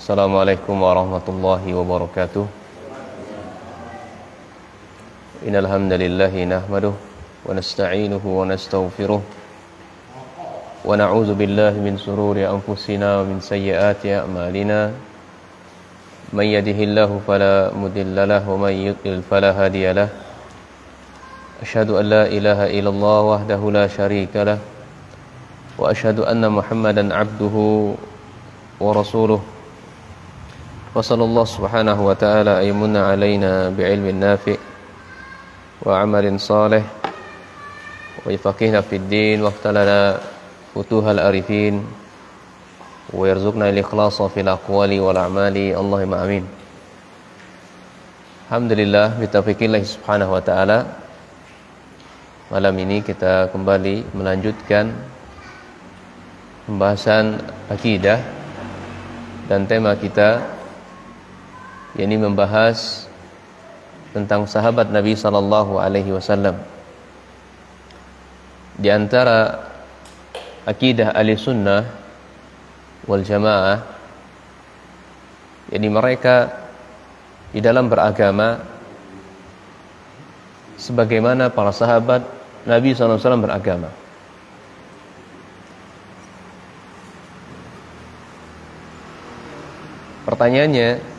Assalamualaikum warahmatullahi wabarakatuh. Innal hamdalillahi nahmaduhu wa nasta'inuhu wa nastaghfiruh wa na'udzu billahi min shururi anfusina wa min sayyiati a'malina. May yahdihillahu fala mudilla lahu wa may yudlil fala hadiya lahu. Asyhadu an la ilaha illallah wahdahu la syarika lah wa asyhadu anna Muhammadan abduhu wa rasuluh. Wa sallallahu subhanahu wa ta'ala aymunna alaina bi'ilmin nafi' wa amalin salih wa yafaqihna fid din wa aftalana futuhal arifin wa yarzuqna al-ikhlasa fil aqwali wal a'mali. Allahumma amin. Alhamdulillah bitaufiqillah subhanahu wa ta'ala, malam ini kita kembali melanjutkan pembahasan akidah, dan tema kita yakni membahas tentang sahabat Nabi sallallahu alaihi wasallam. Di antara akidah Ahlussunnah wal Jamaah, yakni mereka di dalam beragama sebagaimana para sahabat Nabi sallallahu alaihi wasallam beragama. Pertanyaannya,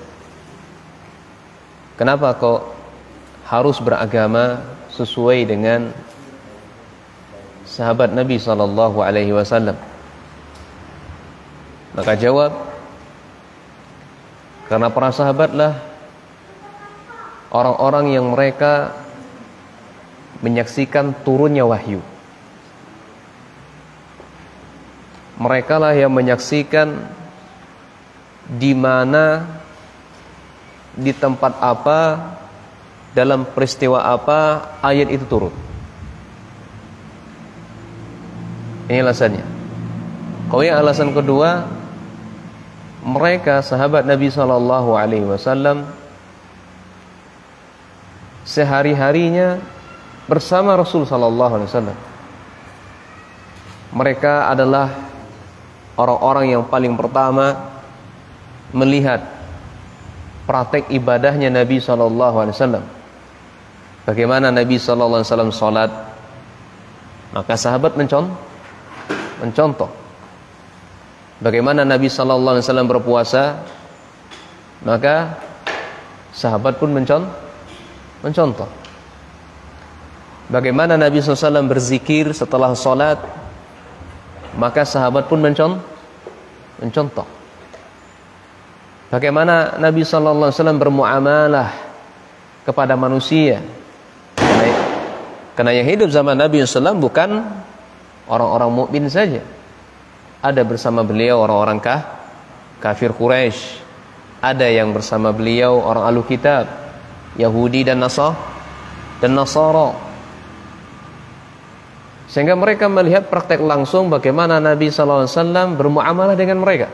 kenapa kok harus beragama sesuai dengan sahabat Nabi sallallahu alaihi wasallam? Maka jawab, karena para sahabatlah orang-orang yang mereka menyaksikan turunnya wahyu. Mereka lah yang menyaksikan di mana, di tempat apa, dalam peristiwa apa ayat itu turun. Ini alasannya. Kemudian alasan kedua, mereka sahabat Nabi sallallahu alaihi wasallam sehari-harinya bersama Rasul sallallahu alaihi wasallam. Mereka adalah orang-orang yang paling pertama melihat praktek ibadahnya Nabi sallallahu alaihi wasallam. Bagaimana Nabi sallallahu alaihi wasallam salat, maka sahabat mencontoh. Bagaimana Nabi sallallahu alaihi wasallam berpuasa, maka sahabat pun mencontoh. Bagaimana Nabi sallallahu alaihi wasallam berzikir setelah salat, maka sahabat pun mencontoh. Bagaimana Nabi sallallahu alaihi wasallam bermuamalah kepada manusia. Karena yang hidup zaman Nabi sallallahu alaihi wasallam bukan orang-orang mukmin saja. Ada bersama beliau orang-orang kafir Quraisy. Ada yang bersama beliau orang ahlu kitab, Yahudi dan Nasara. Sehingga mereka melihat praktek langsung bagaimana Nabi sallallahu alaihi wasallam bermuamalah dengan mereka.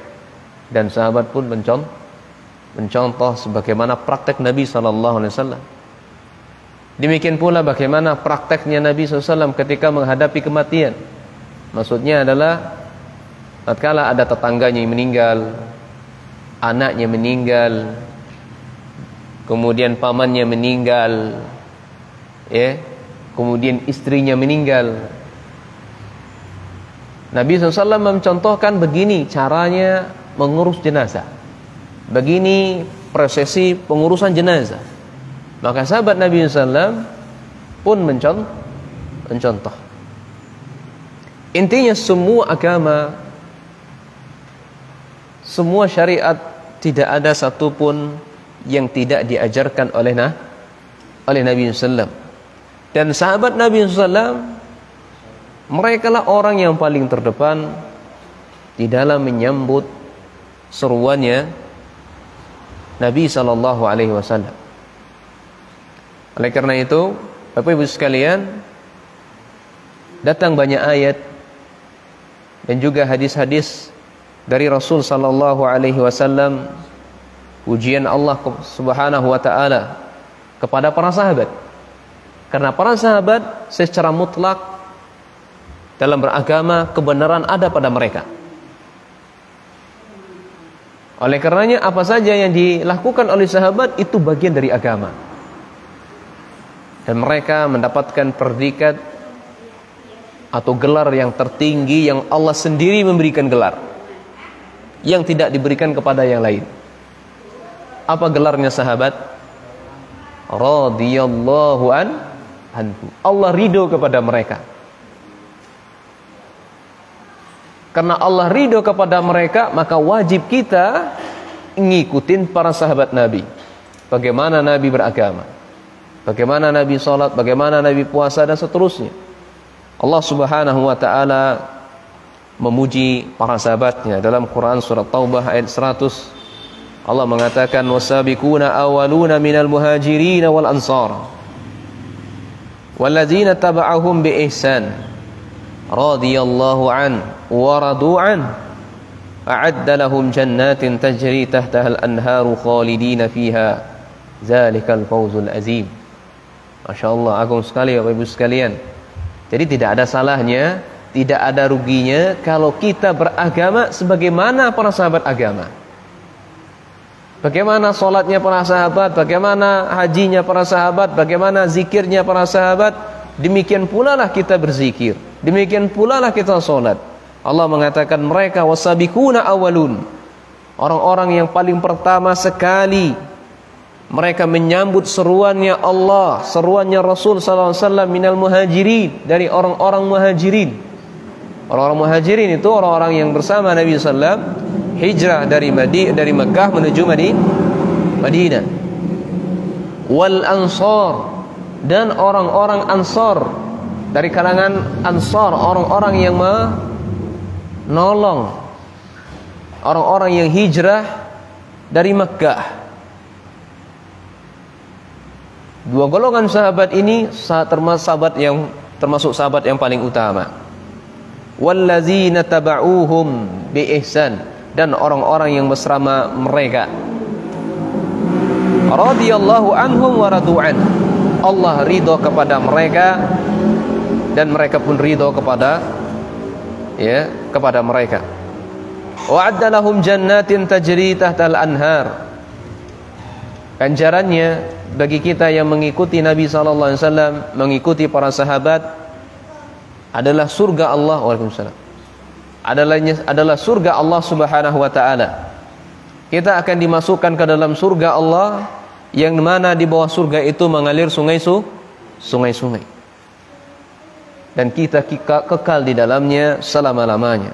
Dan sahabat pun mencontoh sebagaimana praktek Nabi sallallahu alaihi wasallam. Demikian pula bagaimana prakteknya Nabi sallallahu alaihi wasallam ketika menghadapi kematian. Maksudnya adalah tatkala ada tetangganya yang meninggal, anaknya meninggal, kemudian pamannya meninggal, kemudian istrinya meninggal. Nabi sallallahu alaihi wasallam mencontohkan begini caranya mengurus jenazah. Begini prosesi pengurusan jenazah. Maka sahabat Nabi SAW pun mencontoh. Intinya semua agama, semua syariat, tidak ada satupun yang tidak diajarkan oleh Nabi SAW. Dan sahabat Nabi SAW, mereka lah orang yang paling terdepan di dalam menyambut seruannya Nabi sallallahu alaihi wasallam. Oleh karena itu, Bapak Ibu sekalian, datang banyak ayat dan juga hadis-hadis dari Rasul sallallahu alaihi wasallam, ujian Allah Subhanahu wa taala kepada para sahabat. Karena para sahabat secara mutlak dalam beragama kebenaran ada pada mereka. Oleh karenanya apa saja yang dilakukan oleh sahabat itu bagian dari agama. Dan mereka mendapatkan predikat atau gelar yang tertinggi yang Allah sendiri memberikan gelar, yang tidak diberikan kepada yang lain. Apa gelarnya sahabat? Radhiyallahu anhu. Allah ridho kepada mereka. Karena Allah ridho kepada mereka, maka wajib kita ngikutin para sahabat Nabi. Bagaimana Nabi beragama, bagaimana Nabi sholat, bagaimana Nabi puasa, dan seterusnya. Allah Subhanahu wa ta'ala memuji para sahabatnya dalam Quran surat Taubah ayat 100. Allah mengatakan wasabiquna awwaluna minal muhajirin wal ansar walladzina taba'ahum bi ihsan radhiyallahu an wa radu an a'adda lahum jannatin tajri tahtaha al-anharu khalidina fiha zalikal fawzul azim. Masyaallah, agung sekali Bapak Ibu sekalian. Jadi tidak ada salahnya, tidak ada ruginya kalau kita beragama sebagaimana para sahabat agama. Bagaimana sholatnya para sahabat, bagaimana hajinya para sahabat, bagaimana zikirnya para sahabat, demikian pula lah kita berzikir, demikian pula lah kita sholat. Allah mengatakan mereka wasabiquna awalun, orang-orang yang paling pertama sekali mereka menyambut seruannya Allah, seruannya Rasul sallallahu alaihi wasallam minal muhajirin, dari orang-orang muhajirin. Orang-orang muhajirin itu orang-orang yang bersama Nabi sallallahu alaihi wasallam hijrah dari Mekah menuju Madinah. Wal ansar, dan orang-orang ansar dari kalangan ansar, orang-orang yang menolong orang-orang yang hijrah dari Mekah. Dua golongan sahabat ini termasuk sahabat yang paling utama. Wallazina taba'uhum bi ihsan, dan orang-orang yang bersama mereka. Radhiyallahu anhum wa radu'an, Allah ridho kepada mereka dan mereka pun ridho kepada mereka. Wa'adda lahum jannatin tajri tahtal anhar. Ganjarannya bagi kita yang mengikuti Nabi sallallahu alaihi wasallam, mengikuti para sahabat, adalah surga Allah. Waalaikumsalam. Adalah surga Allah Subhanahu wa taala. Kita akan dimasukkan ke dalam surga Allah, yang mana di bawah surga itu mengalir sungai-sungai. Dan kita kekal di dalamnya selama-lamanya.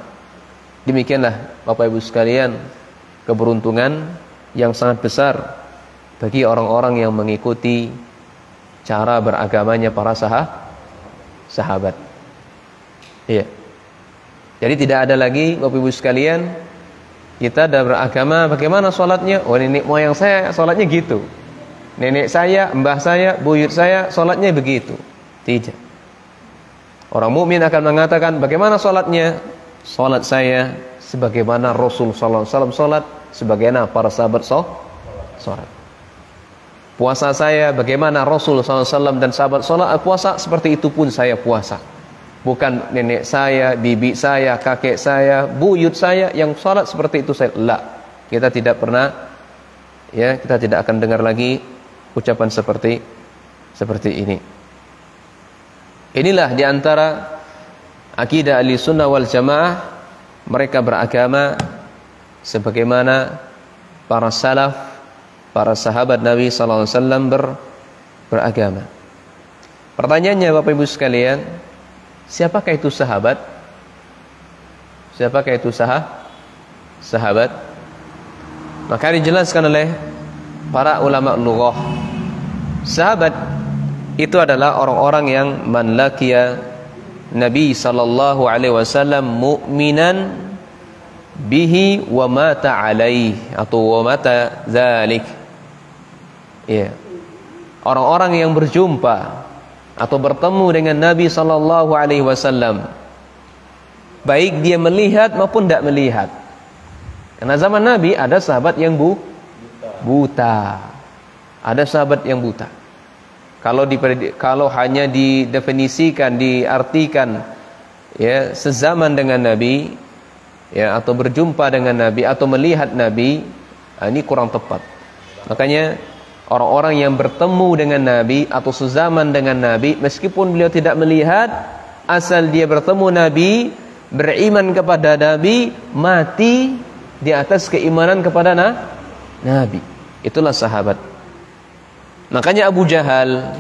Demikianlah Bapak Ibu sekalian, keberuntungan yang sangat besar bagi orang-orang yang mengikuti cara beragamanya para sahabat. Iya. Jadi tidak ada lagi Bapak Ibu sekalian, kita dah beragama bagaimana sholatnya? Oh, nenek moyang saya sholatnya gitu, nenek saya, mbah saya, buyut saya sholatnya begitu. Tidak. Orang mukmin akan mengatakan bagaimana sholatnya? Sholat saya sebagaimana Rasul sallallahu alaihi wasallam sholat, sebagaimana para sahabat sholat. Puasa saya bagaimana Rasul sallallahu alaihi wasallam dan sahabat sholat puasa, seperti itu pun saya puasa. Bukan nenek saya, bibi saya, kakek saya, buyut saya yang salat seperti itu saya. Kita tidak pernah, kita tidak akan dengar lagi ucapan seperti ini. Inilah diantara akidah ahli sunnah wal jamaah, mereka beragama sebagaimana para salaf, para sahabat Nabi sallallahu alaihi wasallam beragama. Pertanyaannya Bapak Ibu sekalian, siapakah itu sahabat? Siapakah itu sahabat? Maka dijelaskan oleh para ulama lughah. Sahabat itu adalah orang-orang yang man laqiya Nabi sallallahu alaihi wasallam mu'minan bihi wa mata alaihi atau wa mata dzalik. Orang-orang yang berjumpa atau bertemu dengan Nabi sallallahu alaihi wasallam, baik dia melihat maupun tidak melihat. Karena zaman Nabi ada sahabat yang buta. Ada sahabat yang buta. Kalau hanya didefinisikan, diartikan sezaman dengan Nabi, ya, atau berjumpa dengan Nabi atau melihat Nabi, ini kurang tepat. Makanya orang-orang yang bertemu dengan Nabi atau sezaman dengan Nabi, meskipun beliau tidak melihat, asal dia bertemu Nabi, beriman kepada Nabi, mati di atas keimanan kepada Nabi, itulah sahabat. Makanya Abu Jahal,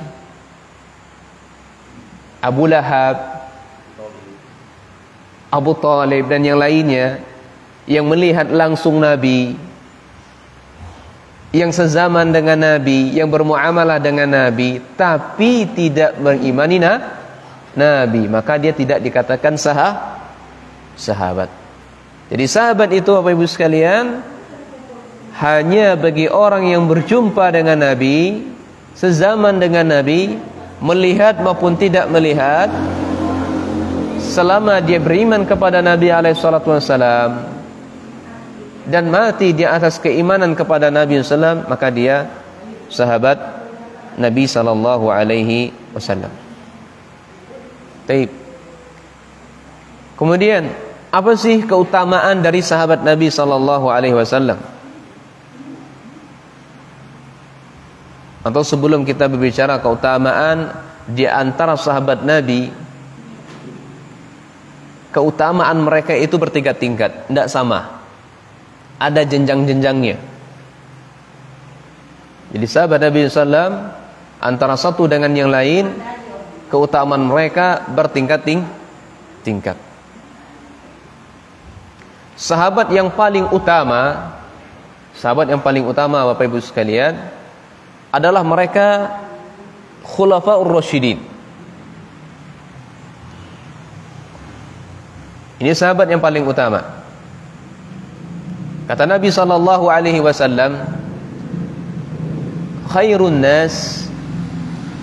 Abu Lahab, Abu Talib dan yang lainnya yang melihat langsung Nabi, yang sezaman dengan Nabi, yang bermuamalah dengan Nabi, tapi tidak mengimani Nabi, maka dia tidak dikatakan sahabat. Jadi sahabat itu, Bapak Ibu sekalian, hanya bagi orang yang berjumpa dengan Nabi, sezaman dengan Nabi, melihat maupun tidak melihat, selama dia beriman kepada Nabi SAW dan mati di atas keimanan kepada Nabi SAW, maka dia sahabat Nabi SAW. Baik. Kemudian apa sih keutamaan dari sahabat Nabi SAW? Atau sebelum kita berbicara keutamaan di antara sahabat Nabi, keutamaan mereka itu bertingkat-tingkat, tidak sama, ada jenjang-jenjangnya. Jadi sahabat Nabi SAW antara satu dengan yang lain, keutamaan mereka bertingkat-tingkat. Sahabat yang paling utama Bapak Ibu sekalian, adalah mereka Khulafaur Rasyidin. Ini sahabat yang paling utama. Kata Nabi SAW, khairun nas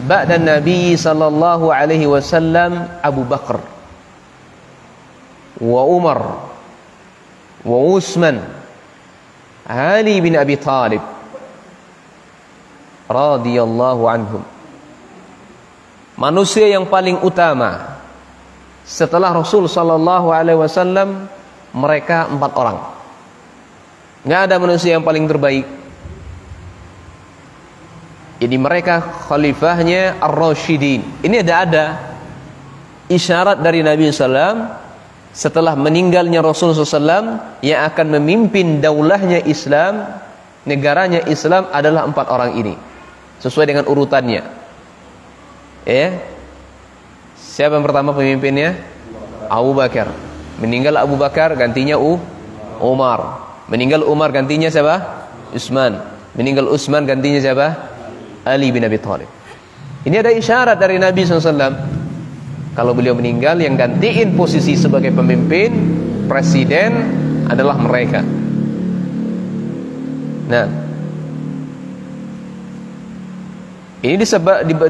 ba'da Nabi SAW Abu Bakar wa Umar wa Utsman Ali bin Abi Talib radhiyallahu anhum. Manusia yang paling utama setelah Rasul sallallahu alaihi wasallam, mereka 4 orang. Enggak ada manusia yang paling terbaik. Jadi mereka khalifahnya ar-rasyidin. Ini ada isyarat dari Nabi SAW setelah meninggalnya Rasul SAW yang akan memimpin daulahnya Islam, negaranya Islam adalah 4 orang ini. Sesuai dengan urutannya. Ya. Siapa yang pertama pemimpinnya? Abu Bakar. Meninggal Abu Bakar, gantinya Umar. Meninggal Umar, gantinya siapa? Utsman. Meninggal Utsman, gantinya siapa? Ali bin Abi Thalib. Ini ada isyarat dari Nabi SAW. Kalau beliau meninggal, yang gantiin posisi sebagai pemimpin, presiden adalah mereka. Nah, ini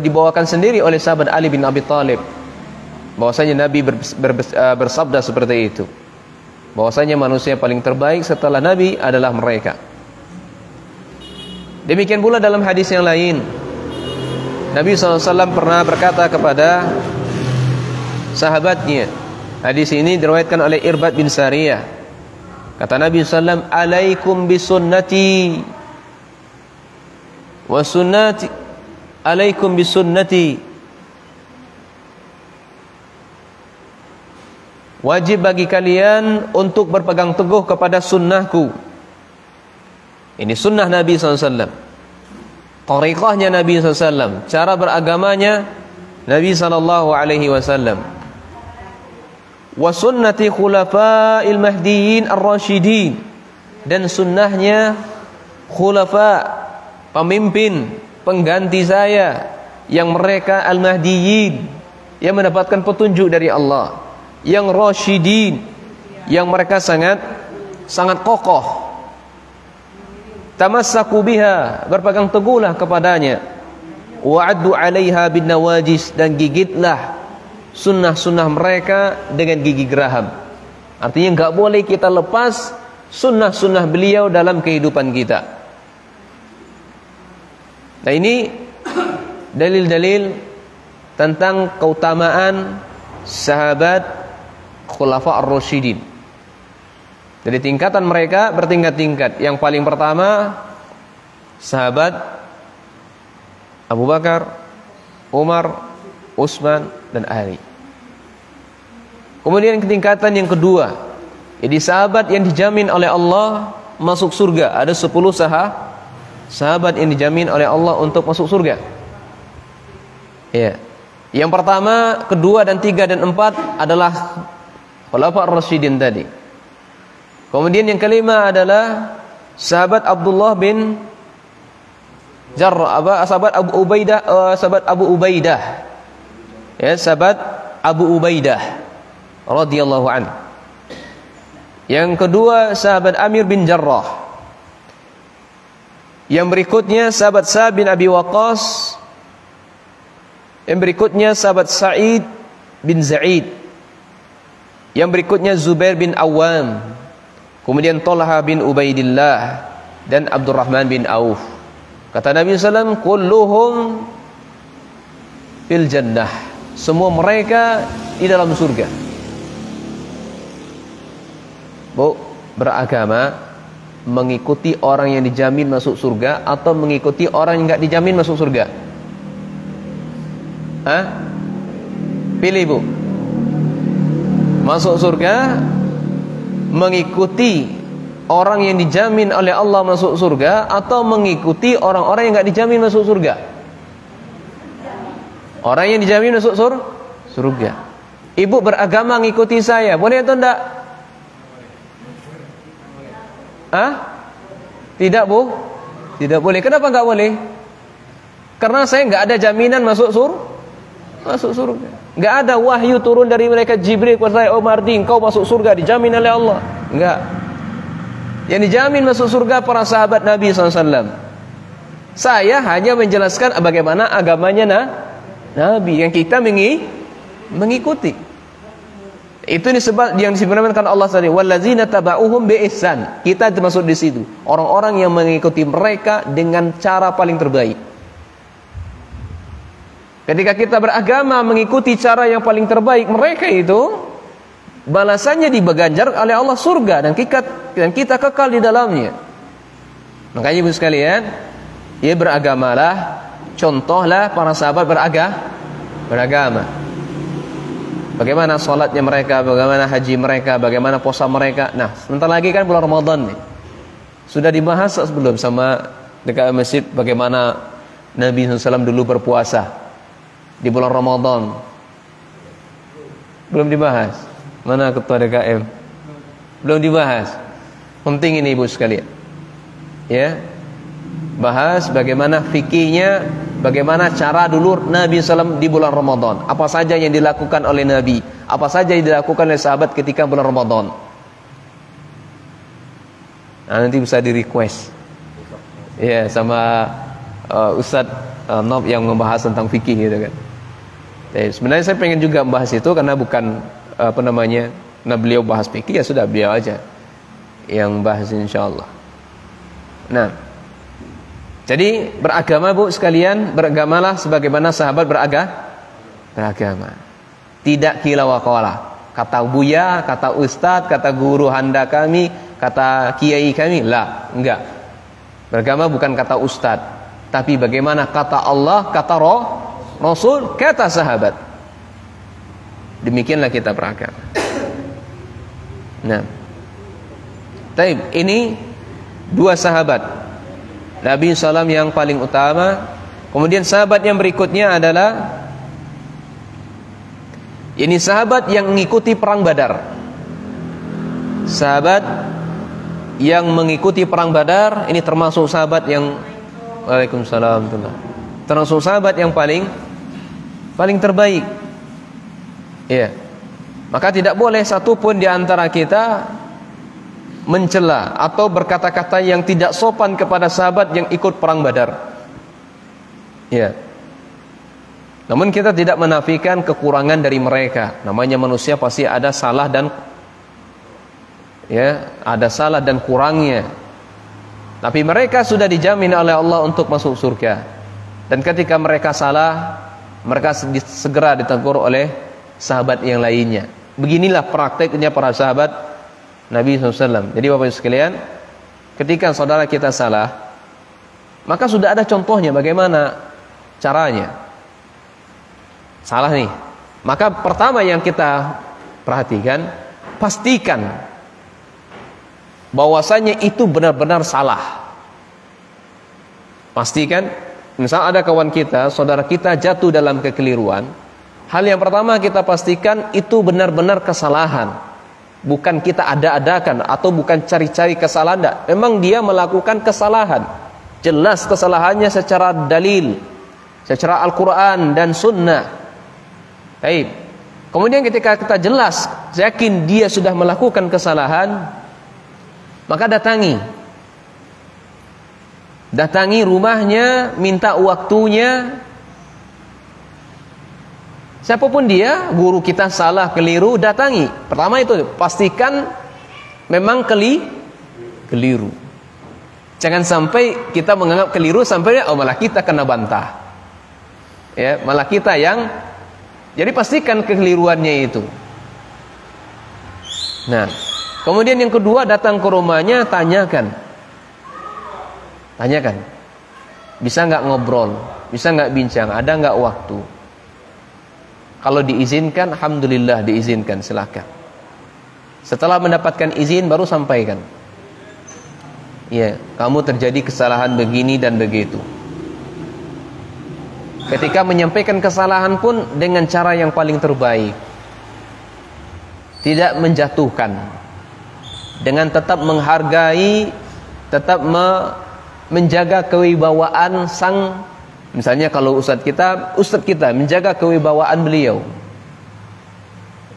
dibawakan sendiri oleh sahabat Ali bin Abi Thalib, bahwasanya Nabi bersabda seperti itu, bahwasanya manusia paling terbaik setelah Nabi adalah mereka. Demikian pula dalam hadis yang lain, Nabi SAW pernah berkata kepada sahabatnya. Hadis ini diriwayatkan oleh Irbad bin Sariyah. Kata Nabi SAW, alaikum bisunnati wa sunnati, alaikum bisunnati, wajib bagi kalian untuk berpegang teguh kepada sunnahku. Ini sunnah Nabi SAW, tariqahnya Nabi SAW, cara beragamanya Nabi SAW. Wa sunnati khulafa'il mahdiyyin ar-rasyidin, dan sunnahnya khulafa, pemimpin pengganti saya, yang mereka al-mahdiyyin, yang mendapatkan petunjuk dari Allah, yang rasyidin, yang mereka sangat kokoh. Tamassaku biha, berpegang teguhlah kepadanya. Wa'addu 'alaiha bin nawajis, dan gigitlah sunnah-sunnah mereka dengan gigi geraham. Artinya enggak boleh kita lepas sunnah-sunnah beliau dalam kehidupan kita. Nah, ini dalil-dalil tentang keutamaan sahabat Khulafa ar-Rasyidin. Jadi tingkatan mereka bertingkat-tingkat. Yang paling pertama sahabat Abu Bakar, Umar, Utsman dan Ali. Kemudian tingkatan yang kedua, jadi sahabat yang dijamin oleh Allah masuk surga. Ada 10 sahabat yang dijamin oleh Allah untuk masuk surga. Ya. Yang pertama, kedua dan tiga dan empat adalah Khulafa ar-Rasyidin tadi. Kemudian yang kelima adalah sahabat Abdullah bin Jarrah, sahabat Abu Ubaidah, ya, sahabat Abu Ubaidah radhiyallahu anhu. Yang kedua sahabat Amir bin Jarrah. Yang berikutnya sahabat Sa'ad bin Abi Waqqas. Yang berikutnya sahabat Sa'id bin Zaid. Yang berikutnya Zubair bin Awam. Kemudian Talha bin Ubaidillah dan Abdurrahman bin Auf. Kata Nabi SAW, kulluhum fil jannah. Semua mereka di dalam surga. Bu, beragama mengikuti orang yang dijamin masuk surga atau mengikuti orang yang enggak dijamin masuk surga? Hah? Pilih, Bu. Masuk surga mengikuti orang yang dijamin oleh Allah masuk surga atau mengikuti orang-orang yang enggak dijamin masuk surga? Orang yang dijamin masuk surga. Ibu beragama ngikuti saya, boleh atau enggak? Hah? Tidak, Bu. Tidak boleh. Kenapa enggak boleh? Karena saya enggak ada jaminan masuk surga. Enggak ada wahyu turun dari malaikat Jibril kepada saya, "Oh Mardi, engkau masuk surga dijamin oleh Allah." Enggak. Yang dijamin masuk surga para sahabat Nabi SAW. Saya hanya menjelaskan bagaimana agamanya Nabi yang kita mengikuti. Itu yang disebutkan Allah tadi, wallazina taba'uhum biihsan. Kita termasuk di situ. Orang-orang yang mengikuti mereka dengan cara paling terbaik. Ketika kita beragama mengikuti cara yang paling terbaik mereka itu, balasannya diganjar oleh Allah surga dan kita kekal di dalamnya. Makanya ibu sekalian, ya beragamalah, contohlah para sahabat beragama. Bagaimana salatnya mereka, bagaimana haji mereka, bagaimana puasa mereka. Nah, sebentar lagi kan bulan Ramadan nih. Sudah dibahas sebelum sama dekat masjid bagaimana Nabi SAW dulu berpuasa di bulan Ramadan. Belum dibahas. Mana ketua DKM? Belum dibahas. Penting ini ibu sekalian. Ya. Bahas bagaimana fikihnya, bagaimana cara dulu Nabi SAW di bulan Ramadan. Apa saja yang dilakukan oleh Nabi, apa saja yang dilakukan oleh sahabat ketika bulan Ramadan. Nah, nanti bisa di request. Ya, sama Ustadz Nob yang membahas tentang fikih gitu kan. Sebenarnya saya pengen juga membahas itu karena bukan nah beliau bahas fikih, ya sudah beliau aja yang bahas insyaallah. Nah, jadi beragama Bu sekalian, beragamalah sebagaimana sahabat beragama. Tidak kila wa qala. Kata buya, kata ustadz, kata guru handa kami, kata kiai kami, enggak. Beragama bukan kata ustadz, tapi bagaimana kata Allah, kata Rasul, kata sahabat. Demikianlah kita beragama. Nah, taib, ini dua sahabat Nabi SAW yang paling utama. Kemudian sahabat yang berikutnya adalah ini sahabat yang mengikuti perang Badar. Sahabat yang mengikuti perang Badar ini termasuk sahabat yang Waalaikumsalam, termasuk sahabat yang paling terbaik. Ya. Maka tidak boleh satupun di antara kita mencela atau berkata-kata yang tidak sopan kepada sahabat yang ikut perang Badar. Ya. Namun kita tidak menafikan kekurangan dari mereka. Namanya manusia pasti ada salah dan ada salah dan kurangnya. Tapi mereka sudah dijamin oleh Allah untuk masuk surga. Dan ketika mereka salah, mereka segera ditegur oleh sahabat yang lainnya. Beginilah prakteknya para sahabat Nabi SAW. Jadi Bapak Ibu sekalian, ketika saudara kita salah, maka sudah ada contohnya bagaimana caranya. Salah nih. Maka pertama yang kita perhatikan, pastikan bahwasanya itu benar-benar salah. Pastikan, misal ada kawan kita, saudara kita jatuh dalam kekeliruan, hal yang pertama kita pastikan itu benar-benar kesalahan. Bukan kita ada-adakan atau bukan cari-cari kesalahan. Tidak. Memang dia melakukan kesalahan. Jelas kesalahannya secara dalil, secara Al-Quran dan Sunnah. Baik. Kemudian ketika kita jelas, yakin dia sudah melakukan kesalahan, maka datangi rumahnya, minta waktunya. Siapapun dia, guru kita salah, keliru, datangi. Pertama itu, pastikan memang keliru. Jangan sampai kita menganggap keliru sampai malah kita kena bantah. Ya, malah kita yang. Jadi pastikan kekeliruannya itu. Nah, kemudian yang kedua, datang ke rumahnya, tanyakan. Bisa nggak ngobrol? Bisa nggak bincang? Ada nggak waktu? Kalau diizinkan, alhamdulillah diizinkan, silakan. Setelah mendapatkan izin baru sampaikan. Ya, kamu terjadi kesalahan begini dan begitu. Ketika menyampaikan kesalahan pun dengan cara yang paling terbaik. Tidak menjatuhkan. Dengan tetap menghargai, tetap menjaga kewibawaan sang, misalnya kalau ustadz kita menjaga kewibawaan beliau.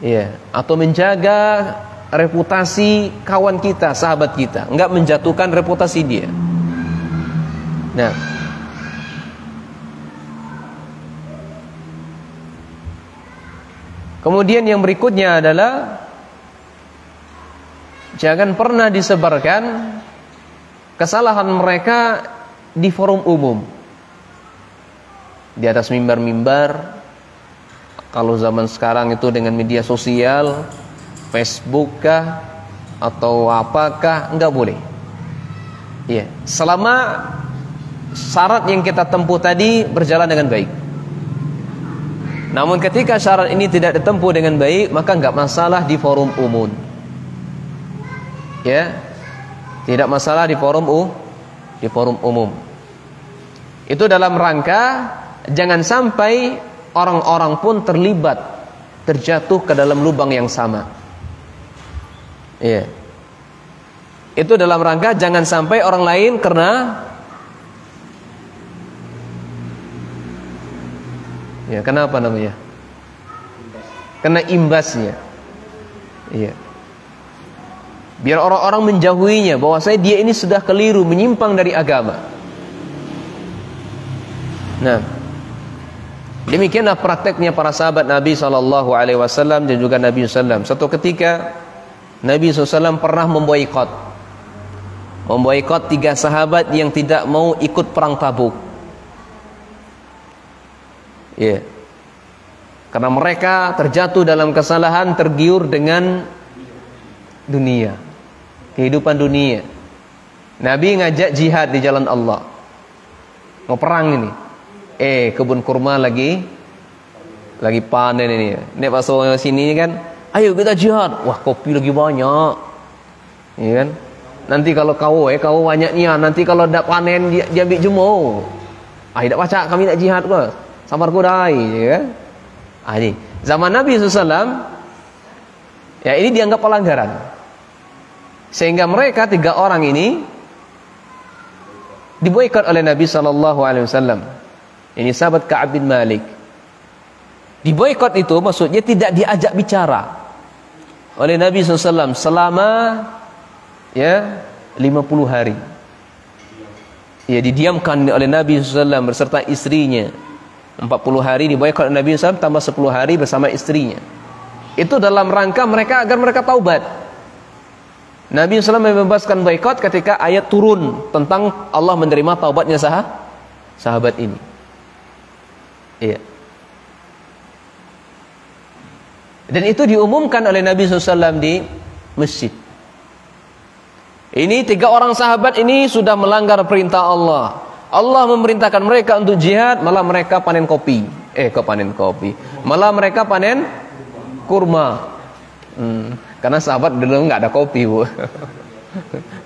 Ya, atau menjaga reputasi kawan kita, sahabat kita, enggak menjatuhkan reputasi dia. Nah, kemudian yang berikutnya adalah jangan pernah disebarkan kesalahan mereka di forum umum. Di atas mimbar-mimbar. Kalau zaman sekarang itu dengan media sosial, Facebook kah atau apakah, enggak boleh. Iya, selama syarat yang kita tempuh tadi berjalan dengan baik. Namun ketika syarat ini tidak ditempuh dengan baik, maka enggak masalah di forum umum. Ya. Tidak masalah di forum umum. Itu dalam rangka jangan sampai orang-orang pun terlibat, terjatuh ke dalam lubang yang sama. Ya. Itu dalam rangka jangan sampai orang lain kenapa namanya? Kena imbasnya. Iya. Biar orang-orang menjauhinya bahwasanya dia ini sudah keliru, menyimpang dari agama. Nah, demikianlah prakteknya para sahabat Nabi SAW dan juga Nabi SAW. Satu ketika Nabi SAW pernah memboikot 3 sahabat yang tidak mau ikut perang Tabuk. Ya. Karena mereka terjatuh dalam kesalahan, tergiur dengan dunia, kehidupan dunia. Nabi ngajak jihad di jalan Allah. Mau perang ini. Kebun kurma lagi panen ini. Nek pas sini kan, ayo kita jihad. Wah, kopi lagi banyak. Iya kan? Nanti kalau kau banyak niat, nanti kalau dak panen dia ambil jemo. Tidak baca kami nak jihad ke. Samar kodai, ya kan? Ini zaman Nabi SAW, ya ini dianggap pelanggaran. Sehingga mereka 3 orang ini diboikot oleh Nabi SAW. Ini sahabat Ka'ab bin Malik. Diboikot itu maksudnya tidak diajak bicara oleh Nabi SAW selama 50 hari. Ya, didiamkan oleh Nabi SAW beserta istrinya. 40 hari diboikot oleh Nabi SAW, tambah 10 hari bersama istrinya. Itu dalam rangka mereka agar mereka taubat. Nabi SAW membebaskan boikot ketika ayat turun tentang Allah menerima taubatnya sahabat ini. Iya. Dan itu diumumkan oleh Nabi SAW di masjid. Ini 3 orang sahabat ini sudah melanggar perintah Allah. Allah memerintahkan mereka untuk jihad, malah mereka panen kopi. Kok panen kopi? Malah mereka panen kurma. Karena sahabat dulu nggak ada kopi, Bu.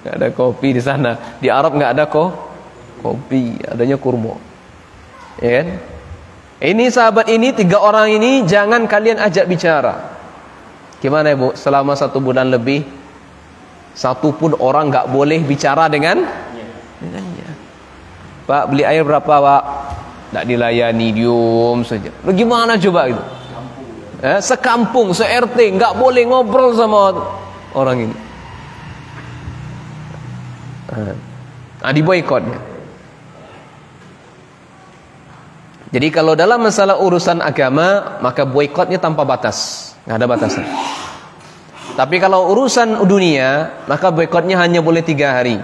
Nggak ada kopi di sana. Di Arab nggak ada kopi, adanya kurma. Ya kan? Ini sahabat ini 3 orang ini jangan kalian ajak bicara. Gimana, Bu? Selama 1 bulan lebih, 1 pun orang nggak boleh bicara dengannya. Pak, beli air berapa, Pak? Nggak dilayani, diam saja. Lu gimana coba itu? Sekampung, se-RT nggak boleh ngobrol sama orang ini. Diboikotnya. Jadi kalau dalam masalah urusan agama, maka boikotnya tanpa batas, nggak ada batasan. Tapi kalau urusan dunia, maka boikotnya hanya boleh 3 hari.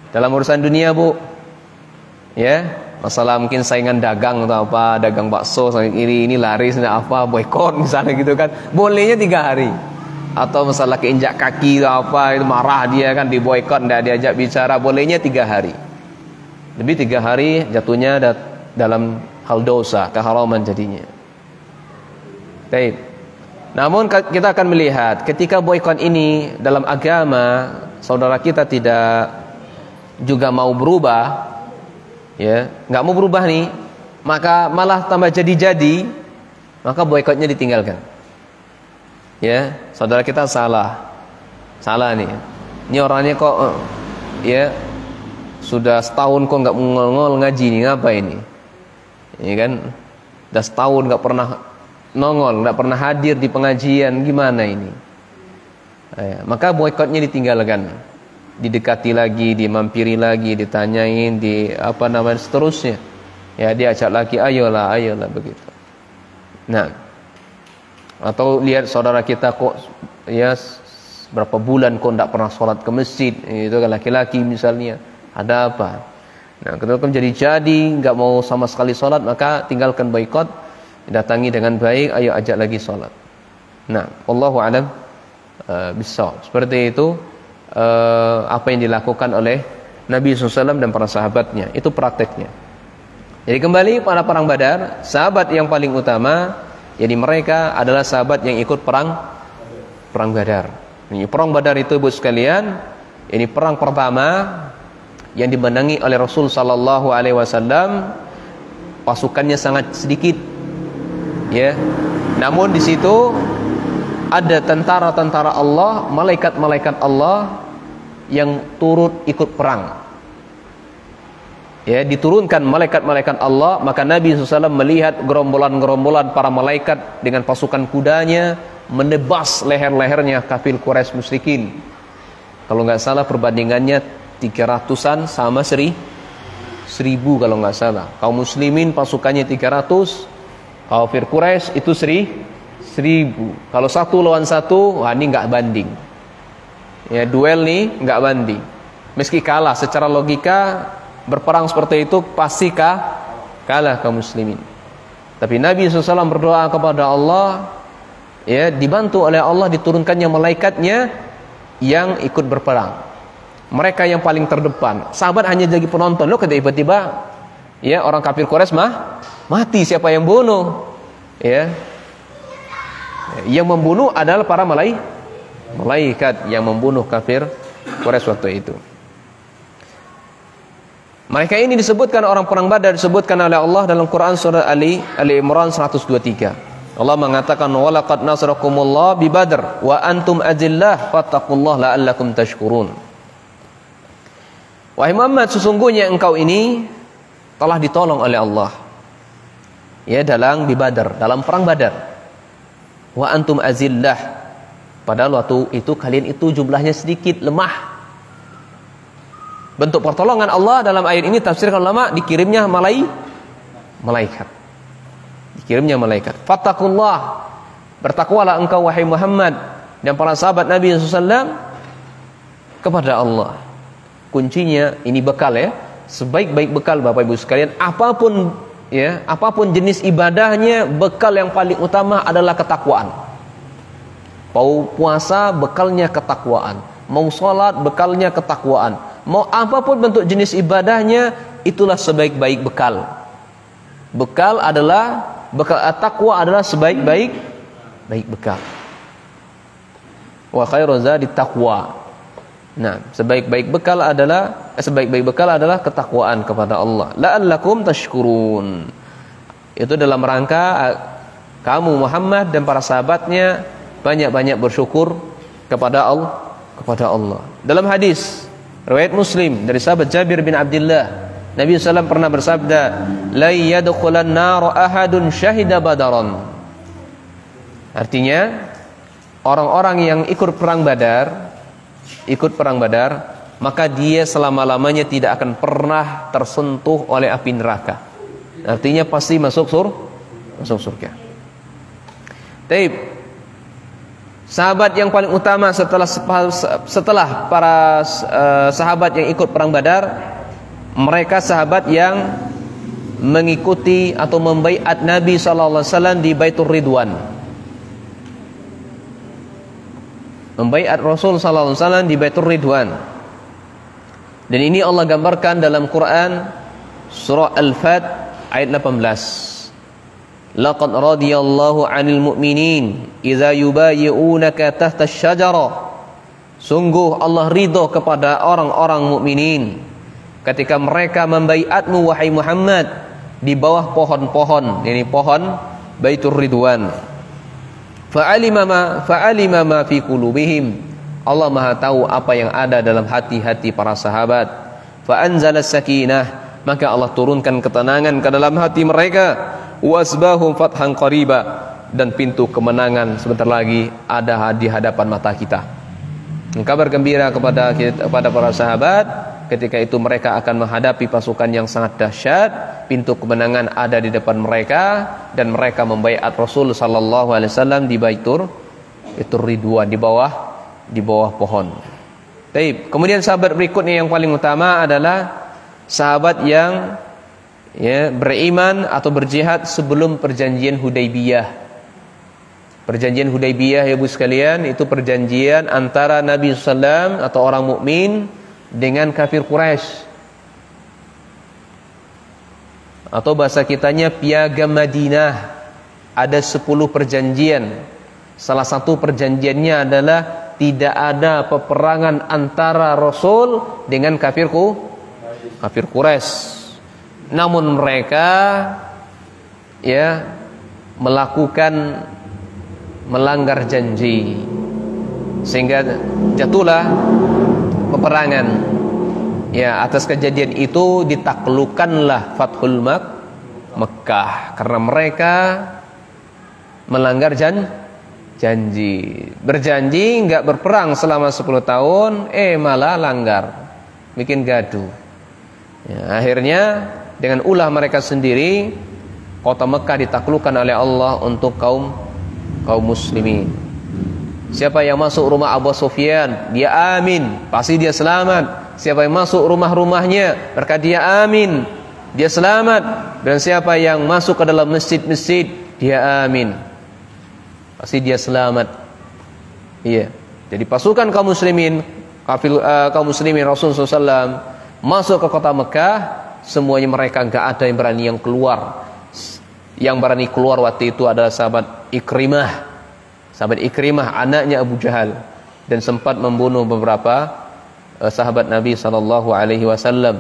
Dalam urusan dunia, Bu, ya, masalah mungkin saingan dagang atau apa, dagang bakso sampai kiri ini laris apa, boikot misalnya gitu kan, bolehnya 3 hari. Atau masalah keinjak kaki atau apa, itu marah dia kan, diboikot, tidak diajak bicara, bolehnya 3 hari. Lebih 3 hari jatuhnya dalam hal dosa, keharaman jadinya. Baik. Namun kita akan melihat ketika boikot ini dalam agama, saudara kita tidak juga mau berubah, ya, nggak mau berubah nih, maka malah tambah jadi-jadi, maka boikotnya ditinggalkan. Ya, saudara kita salah nih. Ini orangnya kok, ya, sudah setahun kok nggak ngol-ngol ngaji nih, ngapa ini? Ini kan, udah setahun nggak pernah nongol, nggak pernah hadir di pengajian, gimana ini? Ya, maka boikotnya ditinggalkan, didekati lagi, dimampiri lagi, ditanyain, seterusnya. Ya, diajak lagi, ayolah begitu. Nah, atau lihat saudara kita kok, ya, berapa bulan kok nggak pernah sholat ke masjid, itu kan laki-laki misalnya, ada apa? Nah, ketika jadi nggak mau sama sekali sholat, maka tinggalkan boikot. Datangi dengan baik, ayo ajak lagi sholat. Nah, wallahu a'lam bissawab. Seperti itu apa yang dilakukan oleh Nabi SAW dan para sahabatnya. Itu prakteknya. Jadi kembali pada perang Badar, sahabat yang paling utama, jadi mereka adalah sahabat yang ikut perang Badar. Ini perang Badar itu, Ibu sekalian, ini perang pertama yang dimenangi oleh Rasul sallallahu alaihi wasallam. Pasukannya sangat sedikit. Ya, namun di situ ada tentara-tentara Allah, malaikat-malaikat Allah yang turut ikut perang. Ya, diturunkan malaikat-malaikat Allah, maka Nabi SAW melihat gerombolan-gerombolan para malaikat dengan pasukan kudanya menebas leher-lehernya kafir Quraisy musyrikin. Kalau nggak salah perbandingannya 300-an sama 1000 kalau nggak salah. Kaum muslimin pasukannya 300. Kafir Quraisy itu 1000. Kalau 1 lawan 1, wah ini nggak banding. Ya, duel nih nggak banding. Meski kalah secara logika, berperang seperti itu pasti kalah kaum muslimin. Tapi Nabi SAW berdoa kepada Allah, ya, dibantu oleh Allah diturunkannya malaikatnya yang ikut berperang. Mereka yang paling terdepan. Sahabat hanya jadi penonton. Loh, tiba-tiba, ya, orang kafir Quraisy mati, siapa yang bunuh? Ya, yang membunuh adalah para malaikat yang membunuh kafir Quraisy waktu itu. Mereka ini disebutkan orang perang Badar, disebutkan oleh Allah dalam Quran surah Ali Imran 123. Allah mengatakan, walaqad nasrakumullah bi Badr wa antum azillah fattaqullaha la'allakum tashkurun. Wahai Muhammad, sesungguhnya engkau ini telah ditolong oleh Allah, ya, dalam di Badar, dalam perang Badar. Wa antum azillah, padahal waktu itu kalian itu jumlahnya sedikit, lemah. Bentuk pertolongan Allah dalam ayat ini tafsirkan ulama, dikirimnya malaikat. Dikirimnya malaikat. Fattaqullah, bertakwalah engkau wahai Muhammad dan para sahabat Nabi SAW kepada Allah. Kuncinya ini bekal, ya, sebaik-baik bekal Bapak Ibu sekalian, apapun, ya, apapun jenis ibadahnya, bekal yang paling utama adalah ketakwaan. Puasa bekalnya ketakwaan, mau salat bekalnya ketakwaan, mau apapun bentuk jenis ibadahnya itulah sebaik-baik bekal. Bekal takwa adalah sebaik-baik bekal. Wa khairu zadi taqwa. Nah, sebaik-baik bekal adalah ketakwaan kepada Allah. La'allakum tashkurun. Itu dalam rangka kamu Muhammad dan para sahabatnya banyak-banyak bersyukur kepada Allah. Dalam hadis riwayat Muslim dari sahabat Jabir bin Abdullah, Nabi SAW pernah bersabda, la yadkhulan nar ahadun syahida badaran. Artinya, orang-orang yang ikut perang Badar, maka dia selama-lamanya tidak akan pernah tersentuh oleh api neraka. Artinya pasti masuk surga. Taib. Sahabat yang paling utama setelah para sahabat yang ikut perang Badar, mereka sahabat yang mengikuti atau membaiat Nabi SAW di Baitur Ridwan, membaiat Rasul SAW di Baitur Ridwan. Dan ini Allah gambarkan dalam Quran surah Al-Fat ayat 18. Laqad radiyallahu 'anil mu'minin idza yubayyi'unaka tahta asy-syajara. Sungguh Allah ridho kepada orang-orang mukminin ketika mereka membaiatmu wahai Muhammad di bawah pohon-pohon, ini pohon Baitur Ridwan. Fa'alima ma fi qulubihim. Allah Maha tahu apa yang ada dalam hati-hati para sahabat. Fa'anzalas sakinah, maka Allah turunkan ketenangan ke dalam hati mereka. Wasbahum fathan qariba, dan pintu kemenangan sebentar lagi ada di hadapan mata kita. Kabar gembira kepada para sahabat, ketika itu mereka akan menghadapi pasukan yang sangat dahsyat. Pintu kemenangan ada di depan mereka, dan mereka membaiat Rasul sallallahu alaihi wasallam di Baitur Ridwan, di bawah pohon. Baik, kemudian sahabat berikutnya yang paling utama adalah sahabat yang beriman atau berjihad sebelum perjanjian Hudaybiyah. Perjanjian Hudaybiyah ya Bu sekalian, itu perjanjian antara Nabi SAW atau orang mukmin dengan kafir Quraisy, atau bahasa kitanya Piagam Madinah. Ada 10 perjanjian. Salah satu perjanjiannya adalah tidak ada peperangan antara Rasul dengan kafir Quraisy. Namun mereka melanggar janji, sehingga jatuhlah peperangan. Atas kejadian itu ditaklukkanlah Fathul Makkah, karena mereka melanggar janji. Berjanji enggak berperang selama 10 tahun, malah langgar, bikin gaduh. Akhirnya dengan ulah mereka sendiri, kota Mekah ditaklukkan oleh Allah untuk kaum muslimin. Siapa yang masuk rumah Abu Sufyan, dia amin, pasti dia selamat. Siapa yang masuk rumah-rumahnya, maka dia amin, dia selamat. Dan siapa yang masuk ke dalam masjid-masjid, dia amin, pasti dia selamat. Jadi pasukan kaum muslimin Rasulullah SAW masuk ke kota Mekah, semuanya mereka enggak ada yang berani yang keluar. Yang berani keluar waktu itu adalah sahabat Ikrimah, anaknya Abu Jahal, dan sempat membunuh beberapa sahabat Nabi SAW.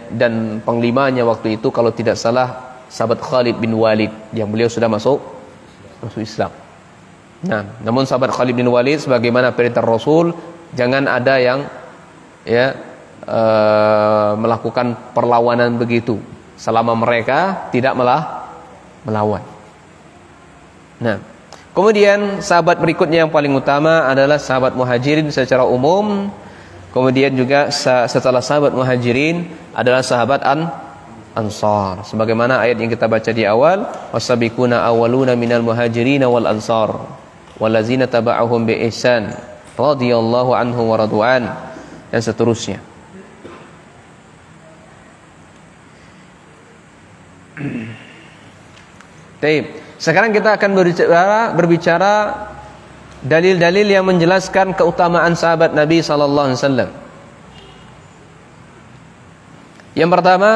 Dan panglimanya waktu itu kalau tidak salah sahabat Khalid bin Walid, yang beliau sudah masuk Islam. Namun sahabat Khalid bin Walid, sebagaimana perintah Rasul, jangan ada yang melakukan perlawanan begitu selama mereka tidak melawan. Kemudian sahabat berikutnya yang paling utama adalah sahabat Muhajirin secara umum. Kemudian juga setelah sahabat Muhajirin adalah sahabat Ansar, sebagaimana ayat yang kita baca di awal, wasabiquna awwaluna minal muhajirin wal ansar wallazina taba'uhum bi ihsan radhiyallahu anhum wa radu'an, dan seterusnya. Baik, sekarang kita akan berbicara dalil-dalil yang menjelaskan keutamaan sahabat Nabi sallallahu alaihi wasallam. Yang pertama,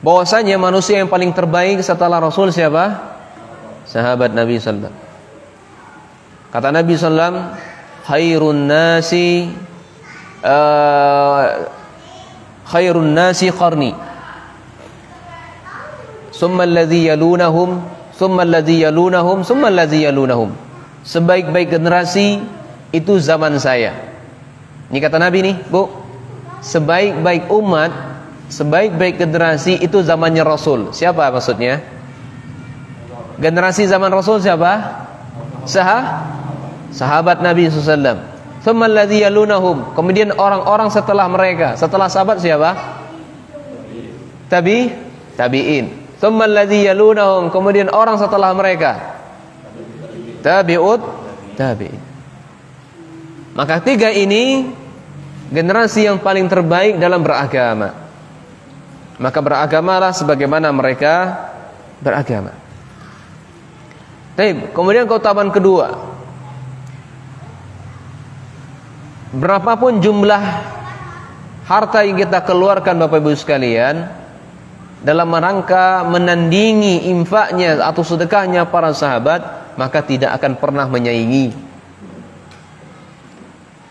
bahwasanya manusia yang paling terbaik setelah Rasul siapa? Sahabat Nabi sallallahu alaihi wasallam. Kata Nabi sallallahu alaihi wasallam, khairun nasi qarni, summa alladhi yalunahum, summa alladhi yalunahum, summa alladhi yalunahum. Sebaik-baik generasi itu zaman saya. Ini kata Nabi nih, Bu. Sebaik-baik umat, sebaik-baik generasi itu zamannya Rasul. Siapa maksudnya? Generasi zaman Rasul siapa? Sahabat Nabi SAW. Thumma alladhi yalunahum. Kemudian orang-orang setelah mereka. Setelah sahabat siapa? Tabi'in. Thumma alladhi yalunahum. Kemudian orang setelah mereka. Tabi'in. Maka tiga ini generasi yang paling terbaik dalam beragama. Maka beragamalah sebagaimana mereka beragama. Baik, kemudian keutamaan kedua. Berapapun jumlah harta yang kita keluarkan Bapak Ibu sekalian dalam rangka menandingi infaknya atau sedekahnya para sahabat, maka tidak akan pernah menyaingi.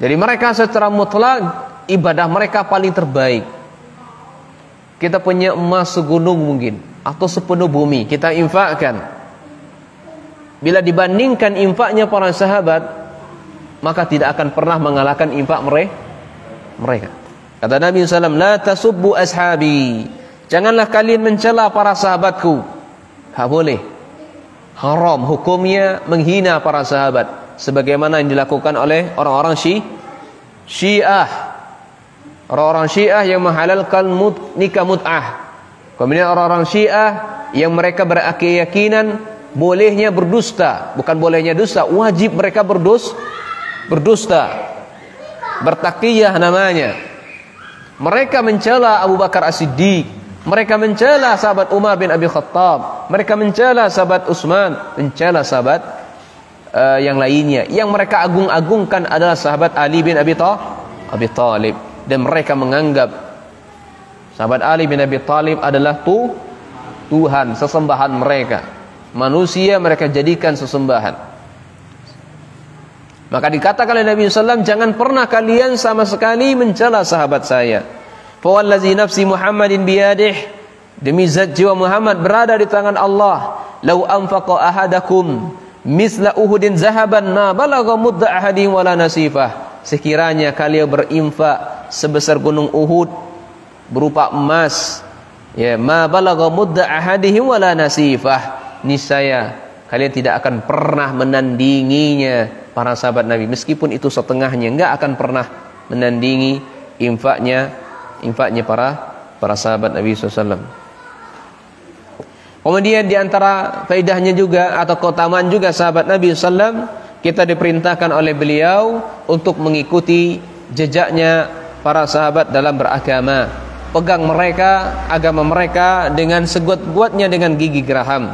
Jadi mereka secara mutlak ibadah mereka paling terbaik. Kita punya emas segunung mungkin atau sepenuh bumi, kita infakkan. Bila dibandingkan infaknya para sahabat, maka tidak akan pernah mengalahkan infak mereka. Kata Nabi SAW, la tasubbu ashabi. Janganlah kalian mencela para sahabatku. Tak boleh. Haram hukumnya menghina para sahabat. Sebagaimana yang dilakukan oleh orang-orang Syiah. Orang-orang Syiah yang menghalalkan nikah mut'ah. Kemudian orang-orang Syiah yang mereka berkeyakinan bolehnya berdusta. Bukan bolehnya dusta, wajib mereka berdusta, bertakiyah namanya. Mereka mencela Abu Bakar As-Siddiq, mereka mencela sahabat Umar bin Abi Khattab, mereka mencela sahabat Utsman, mencela sahabat yang lainnya. Yang mereka agung-agungkan adalah sahabat Ali bin Abi Thalib, dan mereka menganggap sahabat Ali bin Abi Thalib adalah Tuhan, sesembahan mereka. Manusia mereka jadikan sesembahan. Maka dikatakan oleh Nabi SAW, jangan pernah kalian sama sekali mencela sahabat saya. Fawallazi nafsi Muhammadin biyadih, demi zat jiwa Muhammad berada di tangan Allah. Lau anfaqa ahadakum misla uhudin zahaban ma balagha mudda ahadin wala nasifah. Sekiranya kalian berinfak sebesar gunung Uhud berupa emas, ya, ma balagha mudda ahadihim wala nasifah, niscaya kalian tidak akan pernah menandinginya para sahabat Nabi, meskipun itu setengahnya, enggak akan pernah menandingi infaknya para sahabat Nabi SAW. Kemudian diantara faedahnya juga atau keutamaan juga sahabat Nabi SAW, kita diperintahkan oleh beliau untuk mengikuti jejaknya para sahabat dalam beragama. Pegang agama mereka dengan sekuat-kuatnya dengan gigi geraham.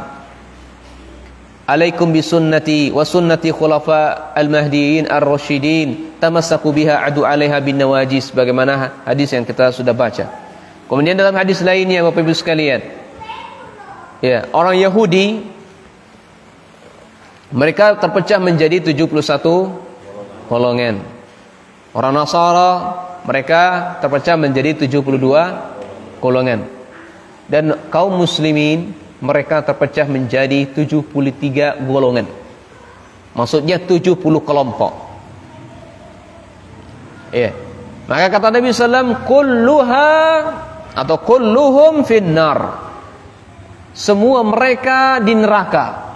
Alaikum bisunnati wa sunnati khulafa al-mahdiyin ar-rasyidin tamassaku biha adu 'alaiha bin nawajis, bagaimana hadis yang kita sudah baca. Kemudian dalam hadis lainnya Bapak Ibu sekalian, ya, orang Yahudi mereka terpecah menjadi 71 golongan. Orang Nasara mereka terpecah menjadi 72 golongan. Dan kaum muslimin mereka terpecah menjadi 73 golongan. Maksudnya 70 kelompok. Ya. Maka kata Nabi SAW, kulluha atau kulluhum finnar. Semua mereka di neraka.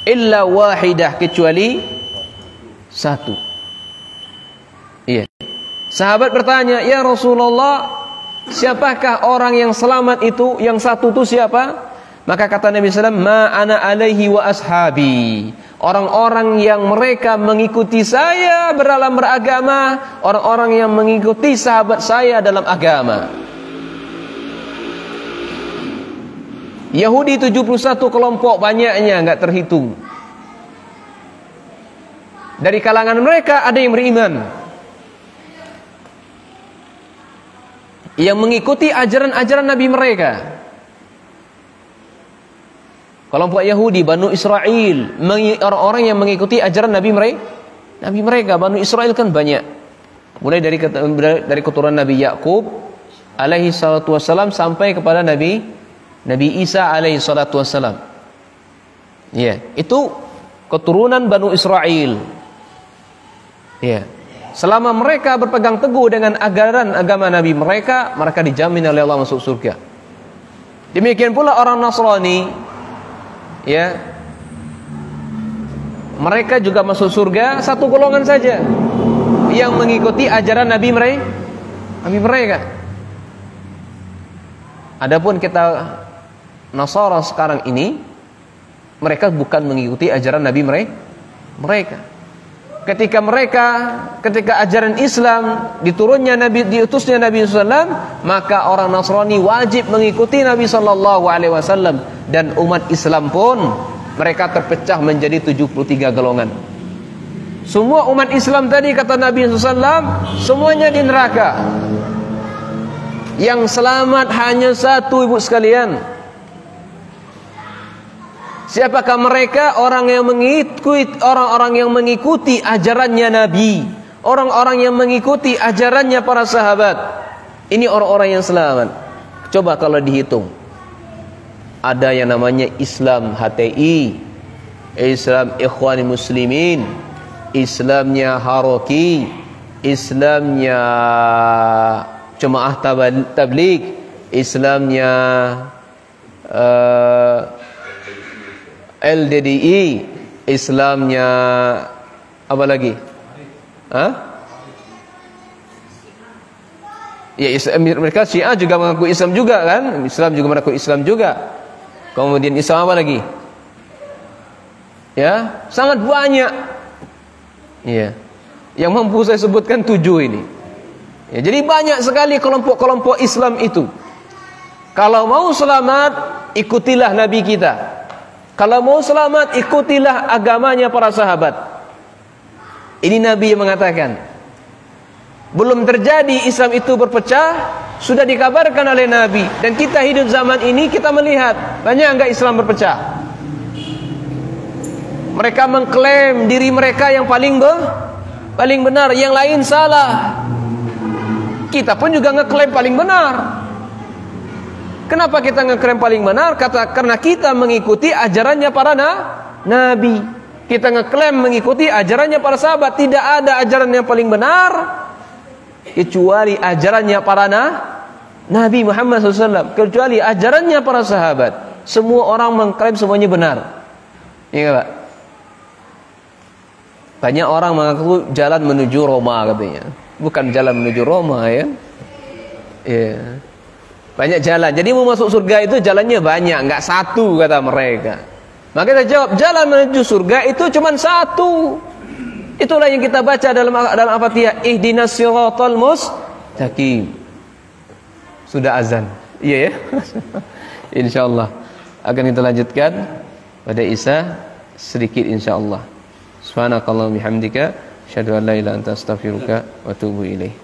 Illa wahidah, kecuali satu. Iya. Sahabat bertanya, ya Rasulullah, siapakah orang yang selamat itu? Yang satu itu siapa? Maka kata Nabi SAW, ma ana alaihi wa ashabi. Orang-orang yang mereka mengikuti saya dalam beragama, orang-orang yang mengikuti sahabat saya dalam agama. Yahudi 71 kelompok, banyaknya enggak terhitung. Dari kalangan mereka ada yang beriman, yang mengikuti ajaran-ajaran Nabi mereka. Kelompok Yahudi, Banu Israel, orang-orang yang mengikuti ajaran Nabi mereka. Banu Israel kan banyak, mulai dari keturunan Nabi Yakub alaihi salatu wassalam sampai kepada Nabi Isa alaihi salatu wassalam. Ya, itu keturunan Banu Israel. Ya. Selama mereka berpegang teguh dengan ajaran agama Nabi mereka, mereka dijamin oleh Allah masuk surga. Demikian pula orang Nasrani, ya, mereka juga masuk surga satu golongan saja, yang mengikuti ajaran Nabi mereka. Adapun kita Nasara sekarang ini, mereka bukan mengikuti ajaran Nabi mereka. Ketika ajaran Islam diutusnya Nabi SAW, maka orang Nasrani wajib mengikuti Nabi SAW, dan umat Islam pun mereka terpecah menjadi 73 golongan. Semua umat Islam tadi, kata Nabi SAW, semuanya di neraka. Yang selamat hanya satu, ibu sekalian. Siapakah mereka? Orang-orang yang mengikuti ajarannya Nabi, orang-orang yang mengikuti ajarannya para sahabat. Ini orang-orang yang selamat. Coba kalau dihitung, ada yang namanya Islam HTI, Islam Ikhwani Muslimin, Islamnya Haraki, Islamnya Jemaah Tabligh, Islamnya LDDI, Islamnya apa lagi? Ya, mereka Syiah juga mengaku Islam juga kan? Islam juga mengaku Islam juga. Kemudian Islam apa lagi? Ya, sangat banyak. Ya, yang mampu saya sebutkan 7 ini. Ya, jadi banyak sekali kelompok-kelompok Islam itu. Kalau mau selamat, ikutilah Nabi kita. Kalau mau selamat, ikutilah agamanya para sahabat. Ini Nabi yang mengatakan. Belum terjadi Islam itu berpecah, sudah dikabarkan oleh Nabi. Dan kita hidup zaman ini, kita melihat banyak enggak Islam berpecah. Mereka mengklaim diri mereka yang paling benar, yang lain salah. Kita pun juga ngeklaim paling benar. Kenapa kita ngeklaim paling benar? Karena kita mengikuti ajarannya para nabi. Kita ngeklaim mengikuti ajarannya para sahabat. Tidak ada ajaran yang paling benar kecuali ajarannya para Nabi Muhammad SAW, kecuali ajarannya para sahabat. Semua orang mengklaim semuanya benar. Iya Pak? Banyak orang mengaku jalan menuju Roma katanya. Bukan jalan menuju Roma ya. Iya. Banyak jalan. Jadi mau masuk surga itu jalannya banyak, enggak satu kata mereka. Maka kita jawab, jalan menuju surga itu cuma satu. Itulah yang kita baca dalam Al-Fatihah, ihdinas siratal mustaqim. Sudah azan. Iya ya. Insyaallah akan kita lanjutkan pada Isya sedikit insyaallah. Subhanakallahumma bihamdika asyhadu an la ilaha illa anta astaghfiruka wa atubu ilaik.